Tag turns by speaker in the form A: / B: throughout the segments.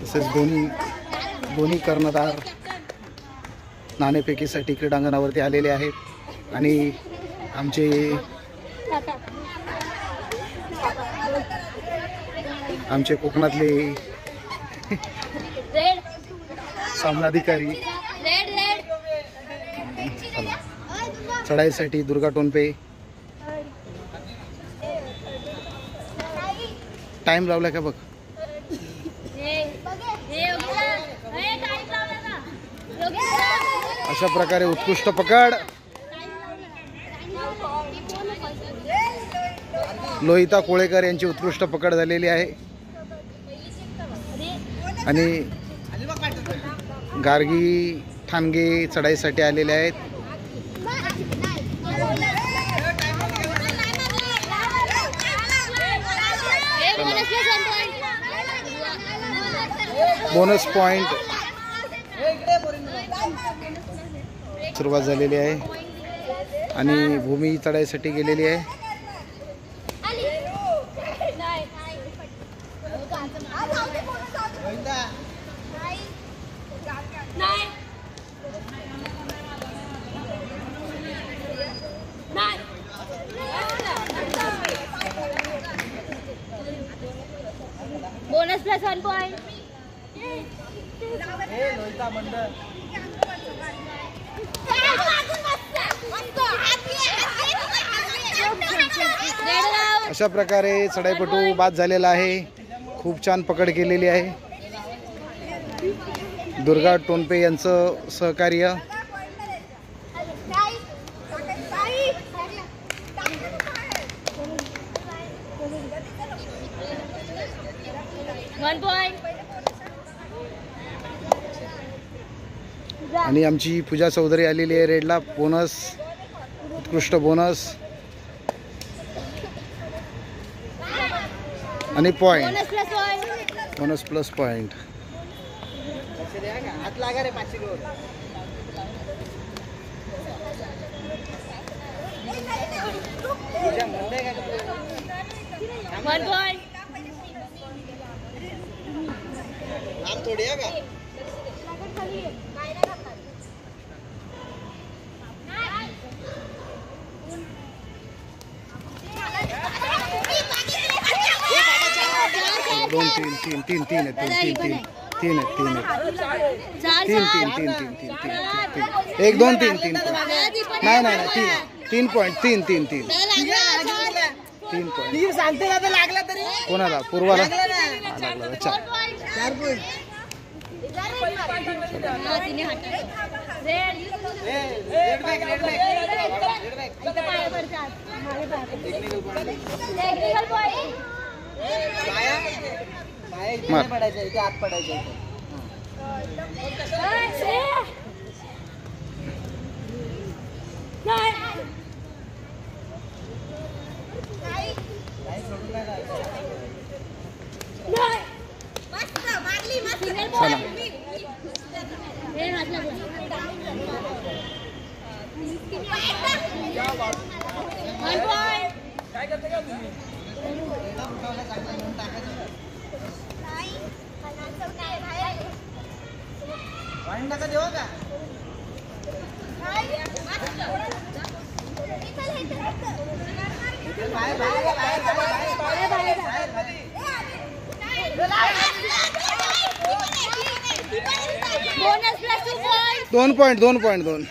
A: तसेच दोन्ही कर्णधार नाणेफेकीसाठी क्रीडांगणावरती आलेले आहेत आणि आमचे कोकणातले सामनाधिकारी चढाईसाठी दुर्गा टोनपे टाइम लावला का बघ. अशा प्रकारे उत्कृष्ट पकड लोहिता कोळेकर यांची उत्कृष्ट पकड झालेली आहे आणि गार्गी ठाणगे चढाईसाठी आलेले आहेत. बोनस पॉइंट सुरुवात झालेली आहे आणि भूमी चढाईसाठी गेलेली आहे.
B: Bonus plus 1 point.
A: अशा प्रकारे चढाईपटू बाद झालेला आहे. खूप छान पकड केलेली आहे. दुर्गा टोनपे यांचं सहकार्य. आणि आमची पूजा चौधरी आलेली आहे रेडला. बोनस उत्कृष्ट बोनस आणि पॉइंट बोनस प्लस पॉइंट. दोन तीन तीन तीन तीन है तीन तीन तीन है तीन तीन तीन तीन तीन तीन तीन एक दोन तीन तीन नहीं नहीं तीन तीन पॉइंट तीन तीन तीन तीन पॉइंट सांगते ना लागला तरी कोणाला पूर्वाला लागला. अच्छा 4 पॉइंट.
C: पडायचं इथे आत पडायचं.
A: दोन पॉइंट दोन पॉइंट दोन.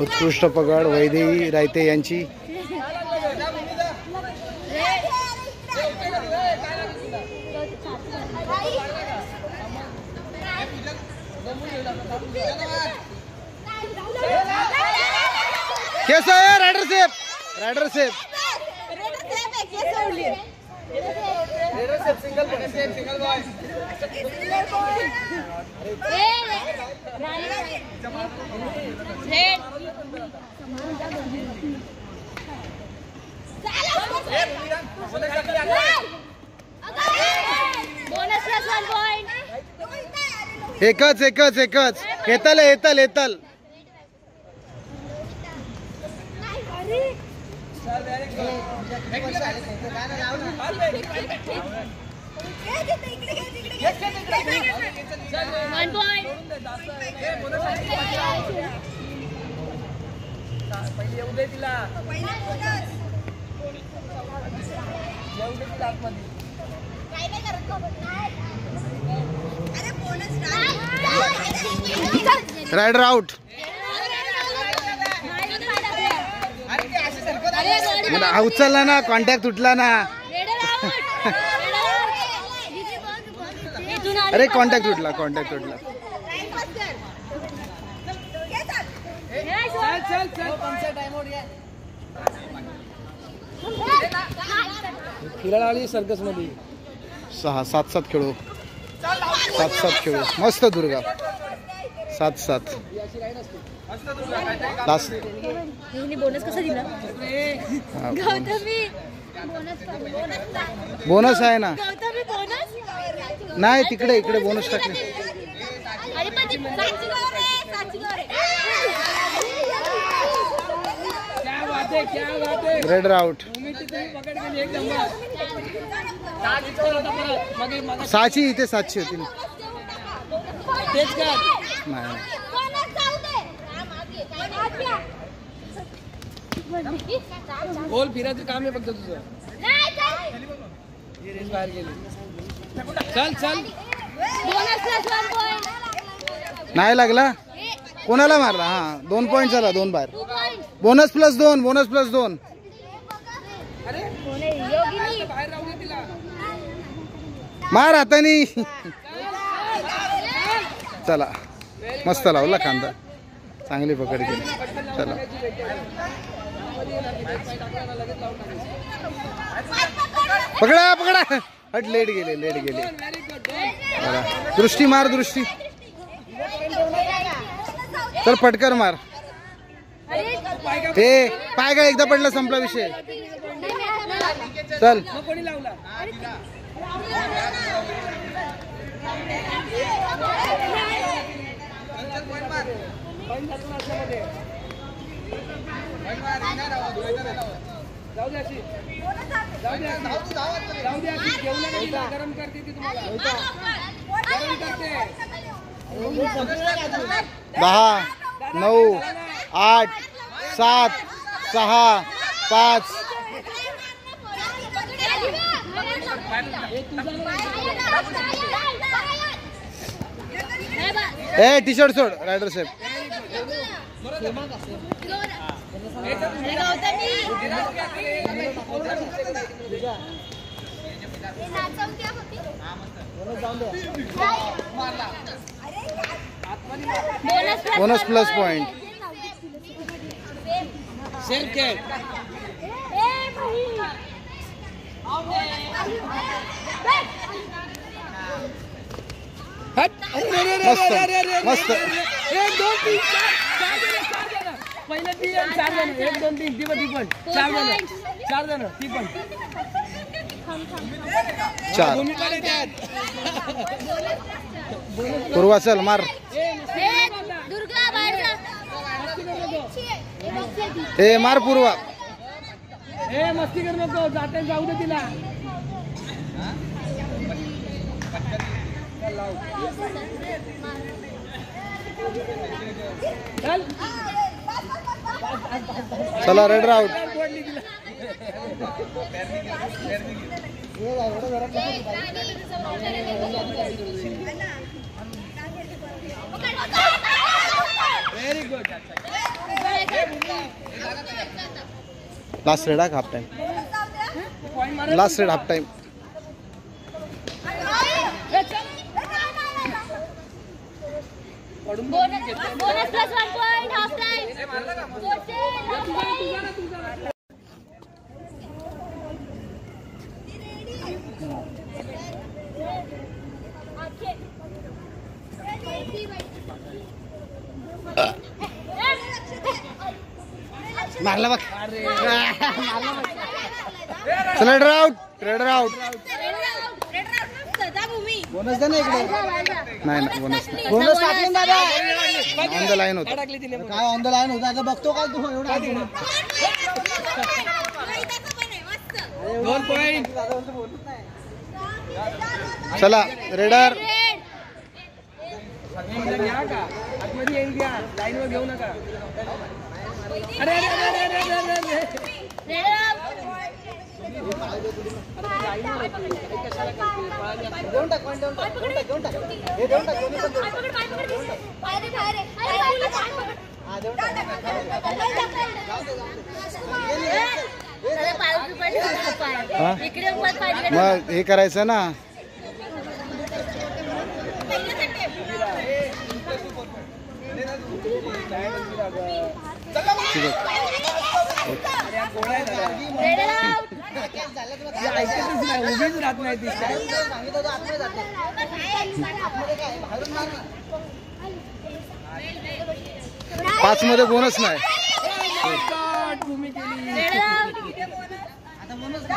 A: उत्कृष्ट पकड वैदेही रायते यांची. कैसा है raider safe raider safe
C: single boy
B: bonus plus 1 point.
A: एकच एकच एकच येतल येतल येतल.
B: One point.
C: पहिले येऊ दे तिला. येऊ दे तिला आतमध्ये.
A: Raider out. उचलला ना, कॉन्टॅक्ट तुटला ना. अरे कॉन्टॅक्ट तुटला, कॉन्टॅक्ट तुटला.
C: चल चल चल टाइम आउट घ्या. फिरायला आली सर्कस मध्ये.
A: 6-7 खेळू, 7 खेळू. मस्त दुर्गा. 7 लास्ट.
B: बोनस कसा दिला गौतमी?
A: बोनस आहे ना.
B: गौतमी बोनस
A: नाही तिकडे, इकडे बोनस टाकले.
B: अरे पण ती साची गौर आहे, साची गौर आहे.
C: क्या बात है, क्या बात है.
A: Raider out.
C: पकड गेली एक नंबर. मग
A: साची इथे 700 होती.
C: तेच कर.
A: नाही
C: गोल फिरायचं काम आहे फक्त तुझं. बाहेर गेली. चल चल.
B: Bonus plus 1 point.
A: नाही लागला. कोणाला मारला? हा 2 पॉइंट झाला. 2 बार.
B: 2 point.
A: Bonus plus 2. Bonus plus 2.
C: अरे
B: योगिनी
C: बाहेर राहू दे तिला.
A: मार हातानी. चला मस्त लावला कांदा. चांगली पकड केली. चला पकडा पकडा. हट. लेट गेले, लेट गेले. चला दृष्टी मार, दृष्टी. तर पटकर मार. ते पाय का एकदा पडला, संपला विषय. चल.
C: मग कोणी लावला? जाऊ द्या अशी. जाऊ द्या अशी. जाऊ द्या अशी. जेवलं नाही तिला. गरम करते ती तुम्हाला. गरम करते.
A: 10, 9, 8, 7, 6, 5. ए टी शर्ट सोड. रायडर साहेब. Bonus plus point.
C: सेम खेळ.
A: मस्त मस्त.
C: 1 2 3 4 पहिले 3 4 जण. 1 2 3 ती पण 4 जण. 4 जण ती पण
A: 4.
C: भूमिकडे त्यात.
A: पूर्वा चल मार.
B: दुर्गा बाहेर जा.
A: ए मार पूर्वा.
C: ए मस्ती कर नको. जाते जाऊ दे तिला. चल.
A: चला raider out.
C: Very good.
A: Last raid half time.
C: Point मार.
A: Last raid half time.
B: Bonus plus 1 point. Half time.
A: मारला बघ. चला raider out. Raider out. Bonus दे ना इकडे. नाही ना बोनस
D: बोनस टाकले ना दादा.
A: ऑन द लाईन होता.
C: टाकली तिने
D: काय ऑन द लाईन होता आता बघतो काय तू एवढा
C: 2 पॉइंट.
A: चला रेडर.
C: घ्या का आतमध्ये येईल घ्या लाईनवर घेऊ नका. अरे अरे अरे अरे अरे
D: देऊन टाक देऊन टाक देऊन टाक हे देऊन टाक कोणी पण
A: मग हे करायचं ना.
C: उभीच राहत नाही ती.
A: 5 मध्ये बोनस नाही.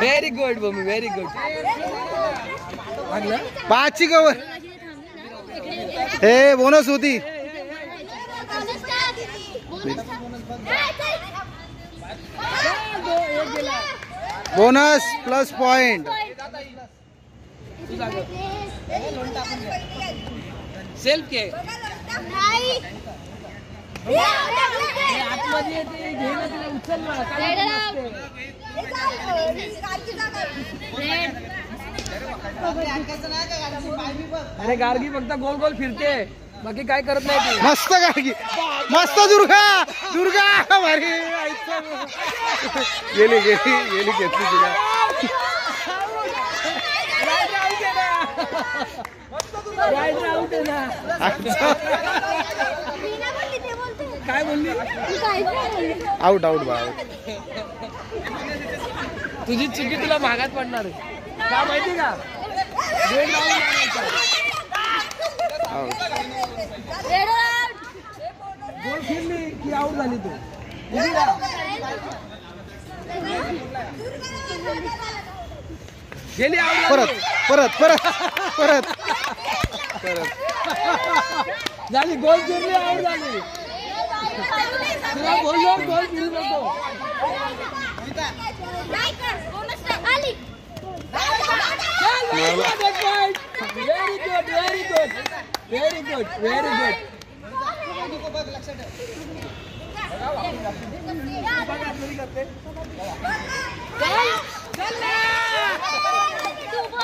C: व्हेरी गुड भूमी व्हेरी गुड.
A: 5 ची कवर. हे बोनस होती. Bonus plus point.
C: सेल्फ के आतमध्ये ते घेणं तिला उचलला. अरे गार्गी फक्त गोल गोल फिरते बाकी काय करत नाही ती.
A: मस्त गाडी. मस्त दुर्गा. दुर्गा भारी. गेली गेली गेली घेतली तिला.
C: काय बोलली.
A: आउट आउट बा.
C: तुझी चुकी तुला भागात पडणार आहे का माहिती का. गोल फिरली की आउट झाली तू. गेली आउट.
A: परत परत परत परत परत
C: झाली गोल फिरली आउट झाली. तुला बोललो गोल फिरू नको. Very good very good very good very good.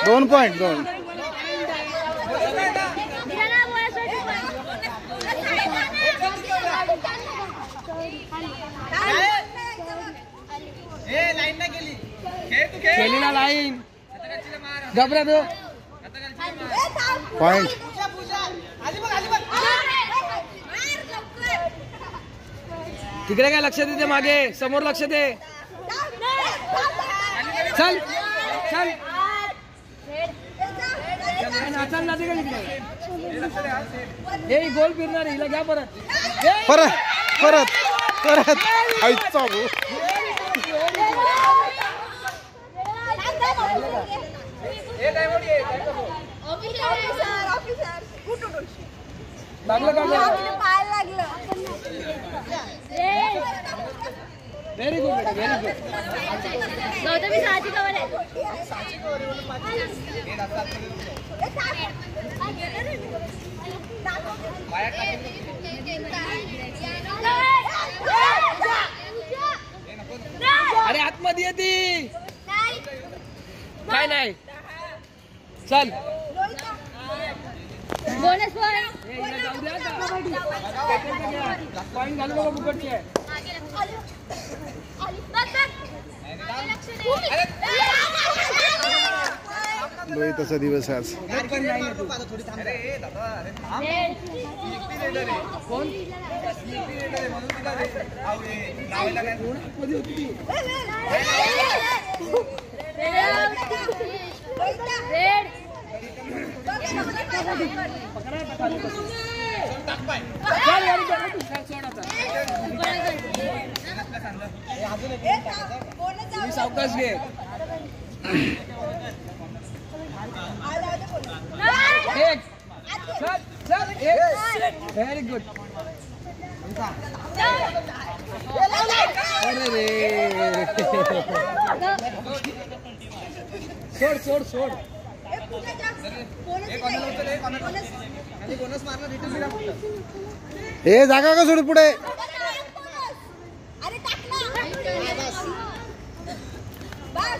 A: 2 point 2.
C: केली ना लाईन. घबरा तो
A: पॉइंट.
C: तिकडे काय लक्ष देते मागे समोर लक्ष दे. चल चल नाचाल ना तिकडे तिकडे. हे गोल फिरणार हिला घ्या परत.
A: परत परत परत. आईचा भाऊ.
C: लागलं का व्हेरी गुड बेटा व्हेरी गुड.
B: गौतमी साची कवर आहे.
C: अरे आतमध्ये येते काय नाही. चल
B: बोनस पॉइंट.
C: पॉइंट घालू नको फुकटची आहे.
A: रोहितचा दिवस आहे आज.
C: सावकाश घे. एक चल चल एक व्हेरी गुड
A: अरे रे
C: सोड सोड सोड
A: हे जागा का सोड पुढे
B: अरे टाक ना बस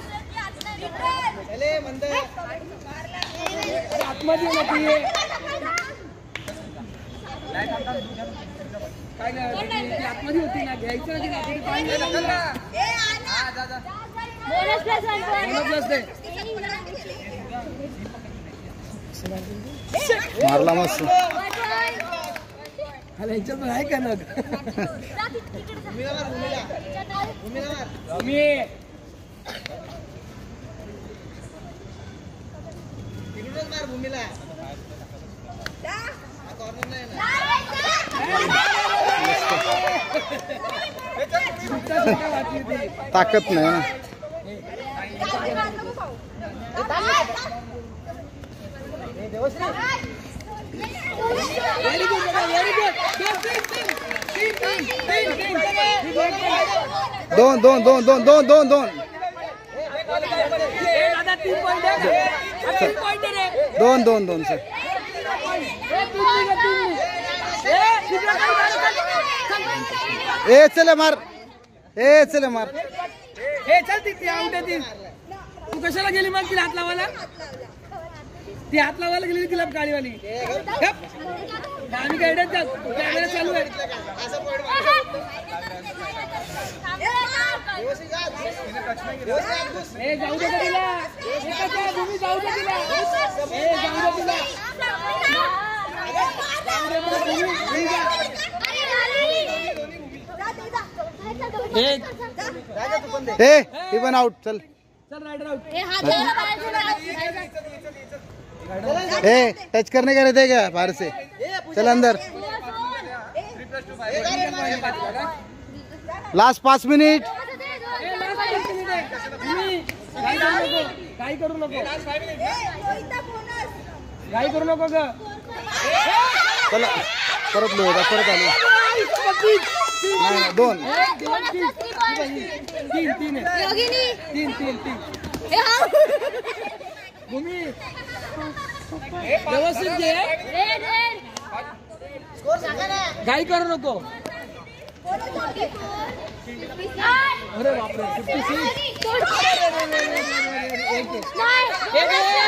C: आतमध्ये ये ना ती काय नाही ती आतमध्ये होती ना घ्यायचं ना ती काय नाही
B: बोनस प्लस
C: प्लस दे
A: मारला मस्त
C: अरे ह्याच्यात पण आहे का ना मी
A: ताकद नाही ना
C: व्हेरी गुड व्हेरी गुड
A: दोन दोन दोन दोन दोन दोन दोन
C: दादा 3 पॉइंट आहे 3 पॉइंट रे
A: दोन दोन दोन सर ए चले मार ए चले मार
C: हे चल ती आउट आहे ती तू कशाला गेली मग तिला हात लावायला ती हात लावायला गेली तिला गाडीवाली आम्ही गाड्यात जात कॅमेरा चालू आहे ए जाऊ दे तिला तुम्ही जाऊ दे तिला ए जाऊ दे तिला
A: ए ही पण आउट चल
C: चल राइडर आउट
A: ए टच करने का रहते क्या बाहर से चल अंदर लास्ट 5 मिनिट
C: काय करू नको काय करू नको ग
A: चला परत लो परत आलो नाही दोन
C: तीन भूमी व्यवस्थित घे घाई करू नको अरे बापरे 56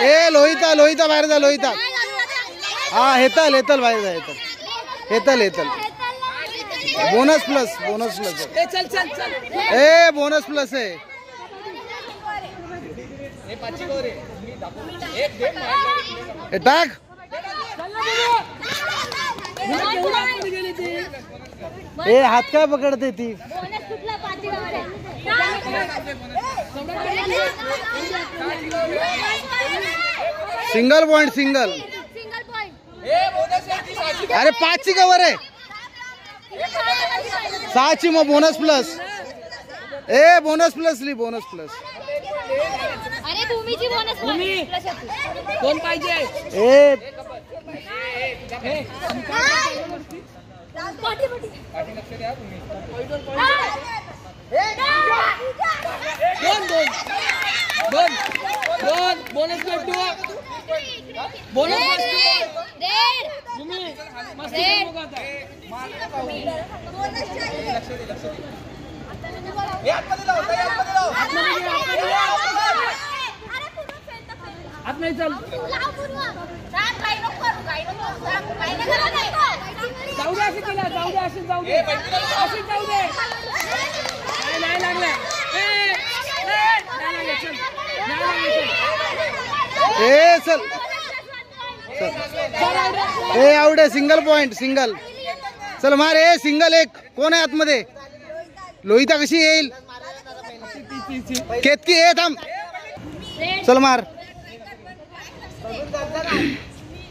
A: ए लोहिता लोहिता बाहेर जा लोहिता हा हेतल हेतल बाहेर जा हेतल हेतल हेतल बोनस प्लस
C: ए चल चल चल
A: ए बोनस प्लस है टाक ए हात काय पकडते ती सिंगल पॉइंट सिंगल अरे 5 ची कवर आहे 6 ची मग बोनस प्लस ए बोनस प्लस ली बोनस प्लस
B: अरे भूमीची बोनस प्लस
C: कोण पाहिजे
A: ए
C: दोन bonus plus 2 bonus plus 2 Bhumi मस्त बघा आत नाही चल जाऊ दे अशी तिला जाऊ दे अशी जाऊ दे अशी जाऊ दे नाही लागलं
A: ए चल ए आउट आहे सिंगल पॉइंट सिंगल चल मार ए सिंगल एक कोण आहे आतमध्ये लोहिता कशी येईल केतकी ए थांब चल मार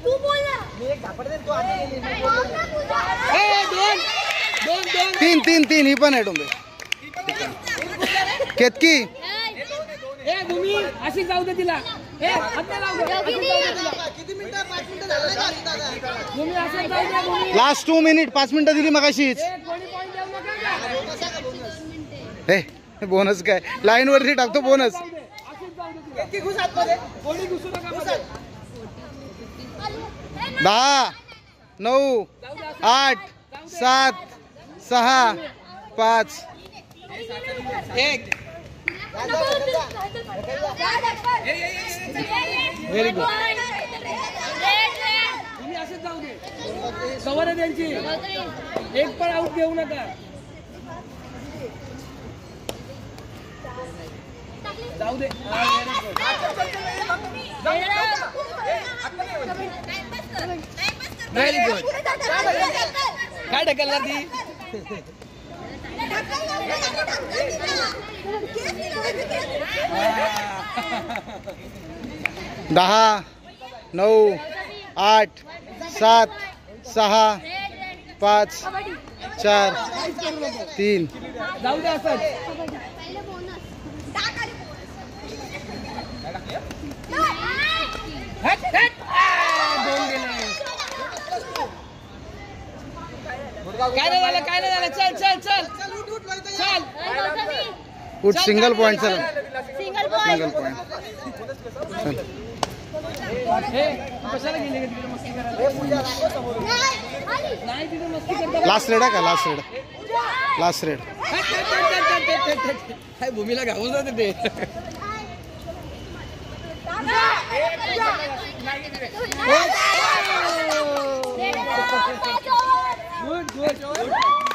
B: तू बोल ना
A: तीन तीन तीन ही पण आहे डोंबे केतकी
C: ए भूमी अशी जाऊ दे तिला ए हात नाही लावू दे.
D: किती मिनिटं 5 मिनिटं
C: भूमी असं जाऊ द्या भूमी.
A: लास्ट 2 मिनिट 5 मिनिटं दिली मगाशीच.
C: कोणी पॉईंट देऊ नका.
A: हे बोनस काय लाईन वरती टाकतो बोनस.
C: अशीच जाऊ दे तुला. कोणी घुसू नका मध्ये.
A: 10 9 8 7 6 5
B: व्हेरी गुड
C: तुम्ही असंच जाऊ दे. कव्हर आहे त्यांची. एक पण आउट घेऊ नका. जाऊ दे.
B: व्हेरी गुड
C: काय ढकलणार ती.
A: 10 9 8 7 6 5 4 3
C: जाऊ दे असंच. दोन गेले. काय नाही झालं काय नाही झालं. चल चल चल चल.
A: उठ सिंगल पॉइंट चल
B: सिंगल
A: सिंगल
B: पॉइंट
A: पॉइंट चल.
C: हे कशाला गेले का तिकडे मस्ती करायला. नाही तिथे मस्ती करता.
A: लास्ट रेड आहे का लास्ट रेड
C: काय भूमीला घाऊन जाते ते. Good good.